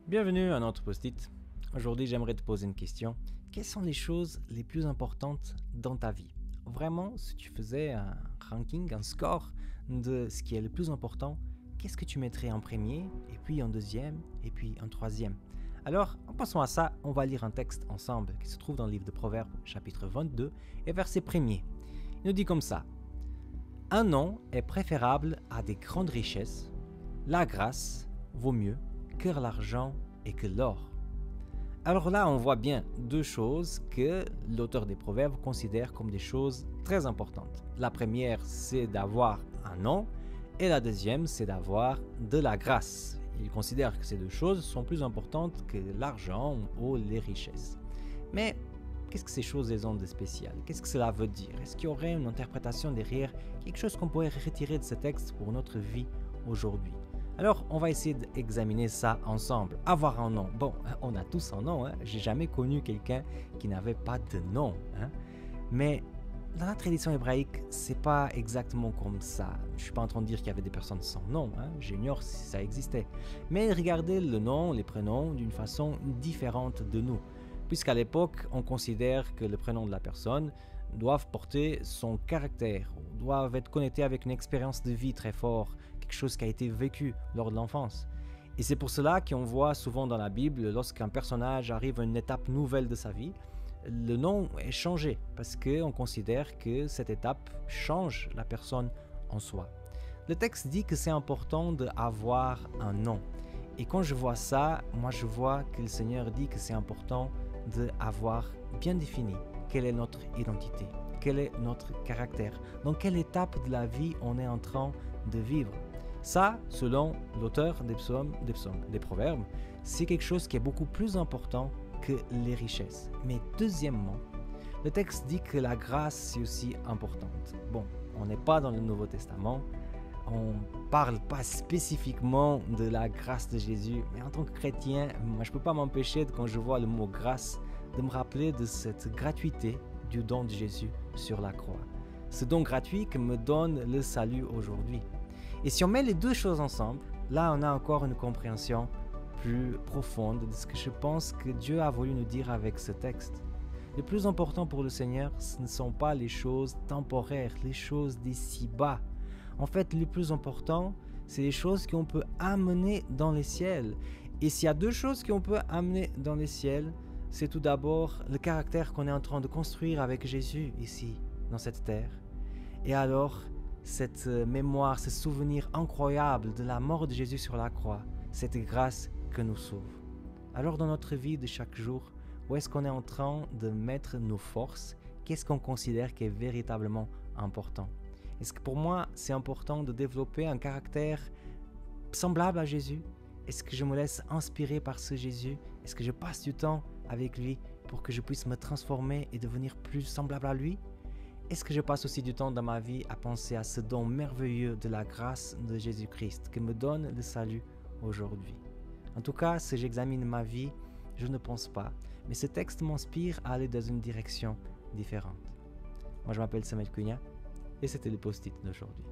Bienvenue à notre post-it. Aujourd'hui, j'aimerais te poser une question. Quelles sont les choses les plus importantes dans ta vie? Vraiment, si tu faisais un ranking, un score de ce qui est le plus important, qu'est-ce que tu mettrais en premier, et puis en deuxième, et puis en troisième? Alors, en passant à ça, on va lire un texte ensemble qui se trouve dans le livre de Proverbes, chapitre 22, et verset 1er. Il nous dit comme ça. Un nom est préférable à des grandes richesses. La grâce vaut mieux que l'argent et que l'or. Alors là, on voit bien deux choses que l'auteur des Proverbes considère comme des choses très importantes. La première, c'est d'avoir un nom, et la deuxième, c'est d'avoir de la grâce. Il considère que ces deux choses sont plus importantes que l'argent ou les richesses. Mais qu'est-ce que ces choses ont de spécial? Qu'est-ce que cela veut dire? Est-ce qu'il y aurait une interprétation derrière, quelque chose qu'on pourrait retirer de ce texte pour notre vie aujourd'hui? Alors, on va essayer d'examiner ça ensemble. Avoir un nom. Bon, on a tous un nom. J'ai jamais connu quelqu'un qui n'avait pas de nom. Mais dans la tradition hébraïque, c'est pas exactement comme ça. Je suis pas en train de dire qu'il y avait des personnes sans nom. J'ignore si ça existait. Mais regardez le nom, les prénoms d'une façon différente de nous. Puisqu'à l'époque, on considère que le prénom de la personne doivent porter son caractère, doivent être connectés avec une expérience de vie très forte, quelque chose qui a été vécu lors de l'enfance. Et c'est pour cela qu'on voit souvent dans la Bible, lorsqu'un personnage arrive à une étape nouvelle de sa vie, le nom est changé, parce qu'on considère que cette étape change la personne en soi. Le texte dit que c'est important d'avoir un nom. Et quand je vois ça, moi je vois que le Seigneur dit que c'est important d'avoir bien défini quelle est notre identité, quel est notre caractère, dans quelle étape de la vie on est en train de vivre. Ça, selon l'auteur des Proverbes, c'est quelque chose qui est beaucoup plus important que les richesses. Mais deuxièmement, le texte dit que la grâce c'est aussi importante. Bon, on n'est pas dans le Nouveau Testament, on ne parle pas spécifiquement de la grâce de Jésus, mais en tant que chrétien, moi je ne peux pas m'empêcher, quand je vois le mot grâce, de me rappeler de cette gratuité du don de Jésus sur la croix. Ce don gratuit qui me donne le salut aujourd'hui. Et si on met les deux choses ensemble, là on a encore une compréhension plus profonde de ce que je pense que Dieu a voulu nous dire avec ce texte. Le plus important pour le Seigneur, ce ne sont pas les choses temporaires, les choses d'ici-bas. En fait, le plus important, c'est les choses qu'on peut amener dans les ciels. Et s'il y a deux choses qu'on peut amener dans les ciels, c'est tout d'abord le caractère qu'on est en train de construire avec Jésus ici, dans cette terre. Et alors, cette mémoire, ce souvenir incroyable de la mort de Jésus sur la croix, cette grâce que nous sauve. Alors dans notre vie de chaque jour, où est-ce qu'on est en train de mettre nos forces? Qu'est-ce qu'on considère qui est véritablement important? Est-ce que pour moi, c'est important de développer un caractère semblable à Jésus? Est-ce que je me laisse inspirer par ce Jésus? Est-ce que je passe du temps avec lui pour que je puisse me transformer et devenir plus semblable à lui? Est-ce que je passe aussi du temps dans ma vie à penser à ce don merveilleux de la grâce de Jésus-Christ qui me donne le salut aujourd'hui? En tout cas, si j'examine ma vie, je ne pense pas. Mais ce texte m'inspire à aller dans une direction différente. Moi, je m'appelle Samuel Cunha et c'était le post-it d'aujourd'hui.